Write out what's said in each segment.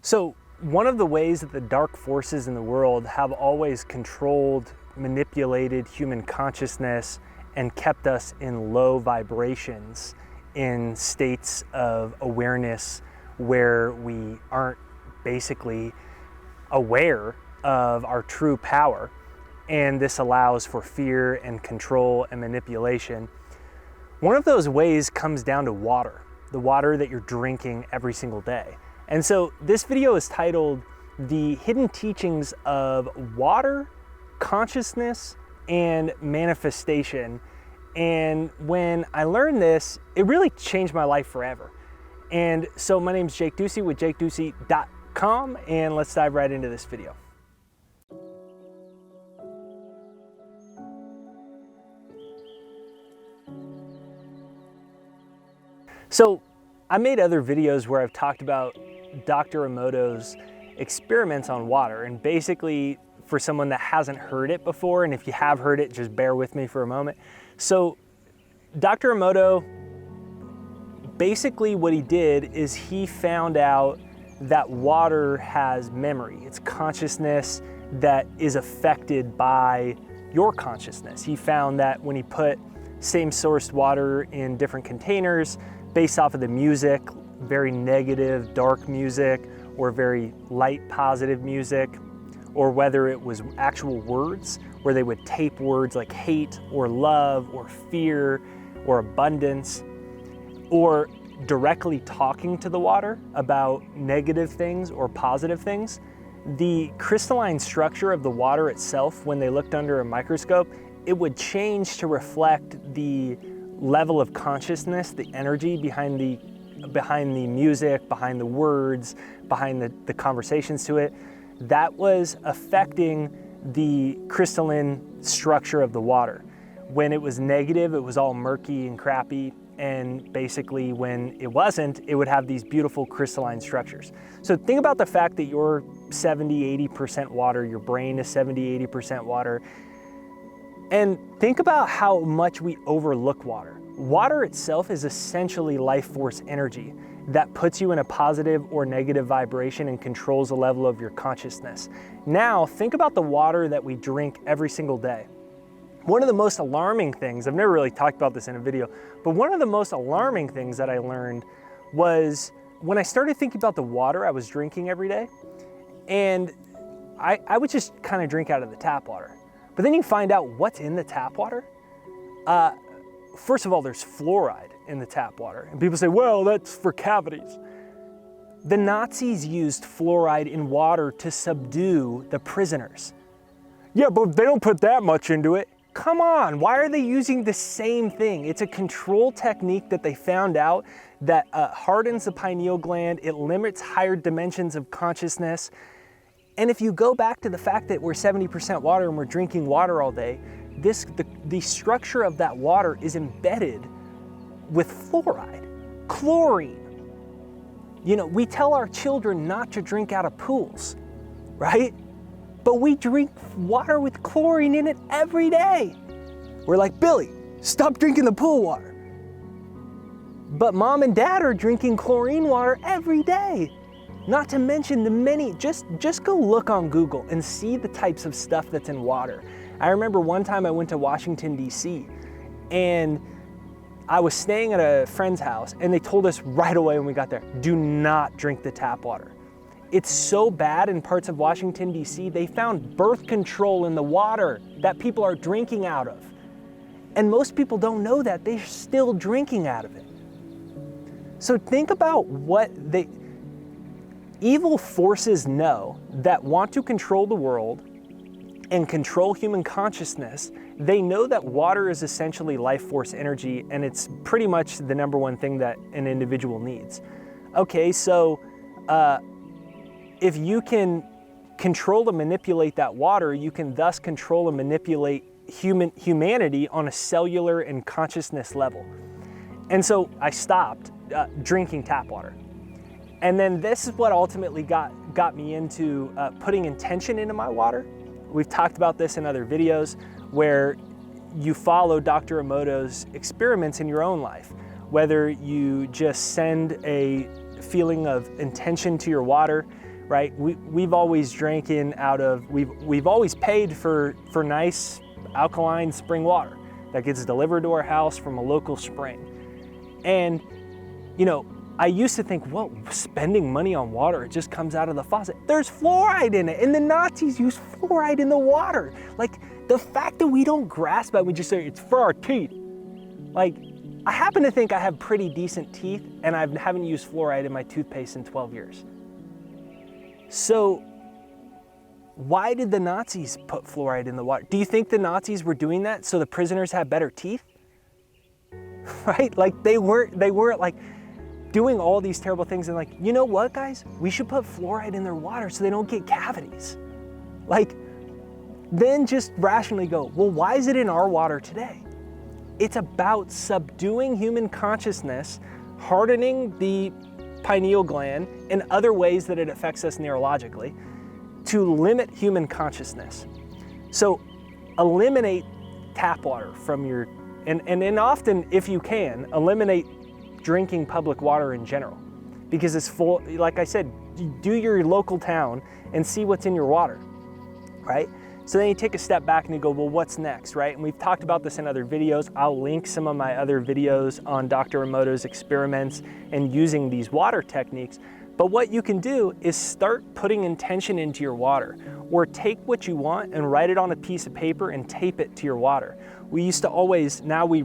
So one of the ways that the dark forces in the world have always controlled, manipulated human consciousness and kept us in low vibrations, in states of awareness where we aren't basically aware of our true power. And this allows for fear and control and manipulation. One of those ways comes down to water, the water that you're drinking every single day. And so this video is titled The Hidden Teachings of Water, Consciousness, and Manifestation. And when I learned this, it really changed my life forever. And so my name is Jake Ducey with jakeducey.com, and let's dive right into this video. So I made other videos where I've talked about Dr. Emoto's experiments on water, and basically for someone that hasn't heard it before, and if you have heard it, just bear with me for a moment. So Dr. Emoto, basically what he did is he found out that water has memory. It's consciousness that is affected by your consciousness. He found that when he put same sourced water in different containers, based off of the music, very negative, dark music, or very light, positive music, or whether it was actual words, where they would tape words like hate, or love, or fear, or abundance, or directly talking to the water about negative things or positive things. The crystalline structure of the water itself, when they looked under a microscope, it would change to reflect the level of consciousness, the energy behind the music, behind the words, behind the conversations to it, that was affecting the crystalline structure of the water. When it was negative, it was all murky and crappy, and basically when it wasn't, it would have these beautiful crystalline structures. So think about the fact that you're 70-80% water, your brain is 70-80% water, and think about how much we overlook water. Water itself is essentially life force energy that puts you in a positive or negative vibration and controls the level of your consciousness. Now, think about the water that we drink every single day. One of the most alarming things, I've never really talked about this in a video, but one of the most alarming things that I learned was when I started thinking about the water I was drinking every day, and I would just kind of drink out of the tap water. But then you find out what's in the tap water. First of all, there's fluoride in the tap water. And people say, well, that's for cavities. The Nazis used fluoride in water to subdue the prisoners. Yeah, but they don't put that much into it. Come on, why are they using the same thing? It's a control technique that they found out that hardens the pineal gland. It limits higher dimensions of consciousness. And if you go back to the fact that we're 70% water and we're drinking water all day, the structure of that water is embedded with fluoride, chlorine. You know, we tell our children not to drink out of pools, right? But we drink water with chlorine in it every day. We're like, Billy, stop drinking the pool water. But mom and dad are drinking chlorine water every day. Not to mention the many, just go look on Google and see the types of stuff that's in water. I remember one time I went to Washington, D.C., and I was staying at a friend's house, and they told us right away when we got there, do not drink the tap water. It's so bad in parts of Washington, D.C., they found birth control in the water that people are drinking out of. And most people don't know that. They're still drinking out of it. So think about what evil forces know that want to control the world and control human consciousness. They know that water is essentially life force energy, and it's pretty much the number one thing that an individual needs. Okay, so if you can control and manipulate that water, you can thus control and manipulate humanity on a cellular and consciousness level. And so I stopped drinking tap water. And then this is what ultimately got me into putting intention into my water. We've talked about this in other videos where you follow Dr. Emoto's experiments in your own life, whether you just send a feeling of intention to your water, right? We've always drinking out of, we've always paid for nice alkaline spring water that gets delivered to our house from a local spring. And, you know, I used to think, well, spending money on water, it just comes out of the faucet. There's fluoride in it, and the Nazis used fluoride in the water. Like, the fact that we don't grasp that, we just say, it's for our teeth. Like, I happen to think I have pretty decent teeth, and I haven't used fluoride in my toothpaste in 12 years. So, why did the Nazis put fluoride in the water? Do you think the Nazis were doing that so the prisoners had better teeth? Right? Like, they weren't like doing all these terrible things and like, you know what, guys? We should put fluoride in their water so they don't get cavities. Like, then just rationally go, well, why is it in our water today? It's about subduing human consciousness, hardening the pineal gland, and other ways that it affects us neurologically to limit human consciousness. So eliminate tap water from your, and often, if you can, eliminate drinking public water in general, because it's full, like I said, do your local town and see what's in your water, right? So then you take a step back and you go, well, what's next, right? And we've talked about this in other videos. I'll link some of my other videos on Dr. Emoto's experiments and using these water techniques. But what you can do is start putting intention into your water, or take what you want and write it on a piece of paper and tape it to your water. We used to always, now we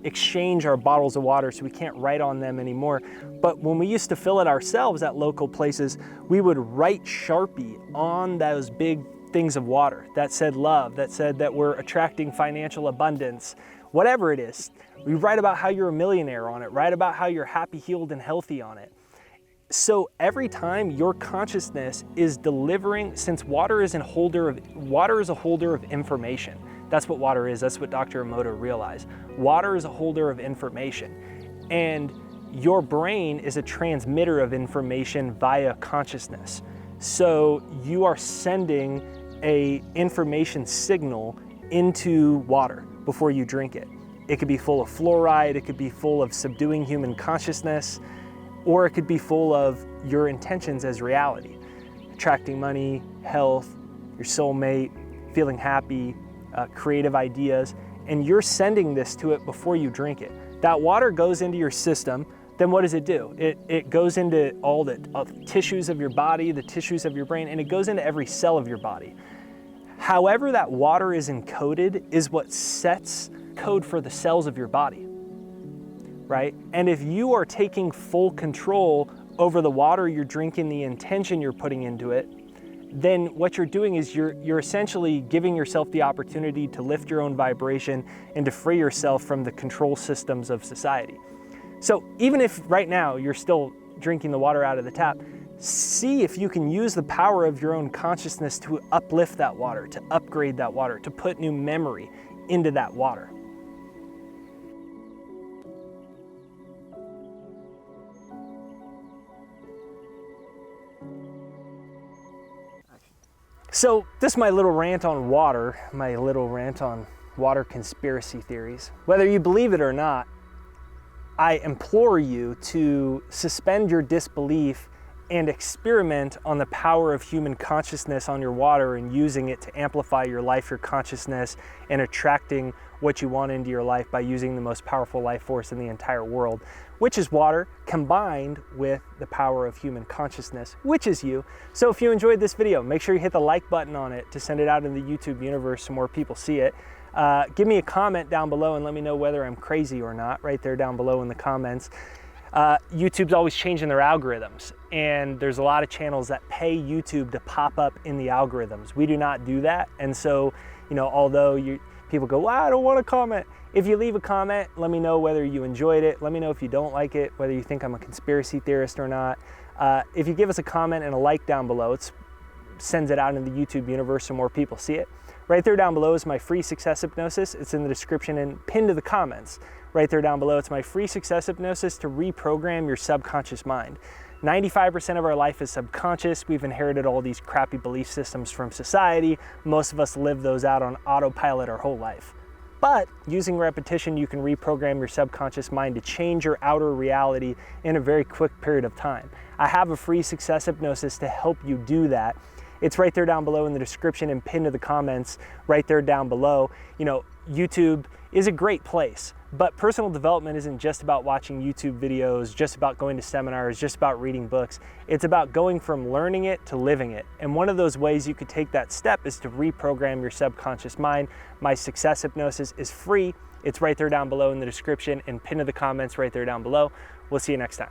exchange our bottles of water, so we can't write on them anymore. But when we used to fill it ourselves at local places, we would write Sharpie on those big things of water that said love, that said that we're attracting financial abundance, whatever it is. We write about how you're a millionaire on it, write about how you're happy, healed, and healthy on it. So every time your consciousness is delivering, since water is a holder of information. That's what water is. That's what Dr. Emoto realized. Water is a holder of information, and your brain is a transmitter of information via consciousness. So you are sending an information signal into water before you drink it. It could be full of fluoride, it could be full of subduing human consciousness, or it could be full of your intentions as reality. Attracting money, health, your soulmate, feeling happy, creative ideas, and you're sending this to it before you drink it. That water goes into your system, then what does it do? It goes into all the tissues of your body, the tissues of your brain, and it goes into every cell of your body. However that water is encoded is what sets code for the cells of your body, right? And if you are taking full control over the water you're drinking, the intention you're putting into it, then what you're doing is you're essentially giving yourself the opportunity to lift your own vibration and to free yourself from the control systems of society. So even if right now you're still drinking the water out of the tap, see if you can use the power of your own consciousness to uplift that water, to upgrade that water, to put new memory into that water. So this is my little rant on water, my little rant on water conspiracy theories. Whether you believe it or not, I implore you to suspend your disbelief and experiment on the power of human consciousness on your water and using it to amplify your life, your consciousness, and attracting what you want into your life by using the most powerful life force in the entire world, which is water, combined with the power of human consciousness, which is you. So if you enjoyed this video, make sure you hit the like button on it to send it out in the YouTube universe so more people see it. Give me a comment down below and let me know whether I'm crazy or not, right there down below in the comments. YouTube's always changing their algorithms, and there's a lot of channels that pay YouTube to pop up in the algorithms. We do not do that, and so, you know, although people go, well, I don't want to comment. If you leave a comment, let me know whether you enjoyed it. Let me know if you don't like it, whether you think I'm a conspiracy theorist or not. If you give us a comment and a like down below, it sends it out in the YouTube universe so more people see it. Right there down below is my free success hypnosis. It's in the description and pinned to the comments. Right there down below, it's my free success hypnosis to reprogram your subconscious mind. 95% of our life is subconscious. We've inherited all these crappy belief systems from society. Most of us live those out on autopilot our whole life. But using repetition, you can reprogram your subconscious mind to change your outer reality in a very quick period of time. I have a free success hypnosis to help you do that. It's right there down below in the description and pinned to the comments right there down below. You know, YouTube is a great place, but personal development isn't just about watching YouTube videos, just about going to seminars, just about reading books. It's about going from learning it to living it. And one of those ways you could take that step is to reprogram your subconscious mind. My success hypnosis is free. It's right there down below in the description and pinned to the comments right there down below. We'll see you next time.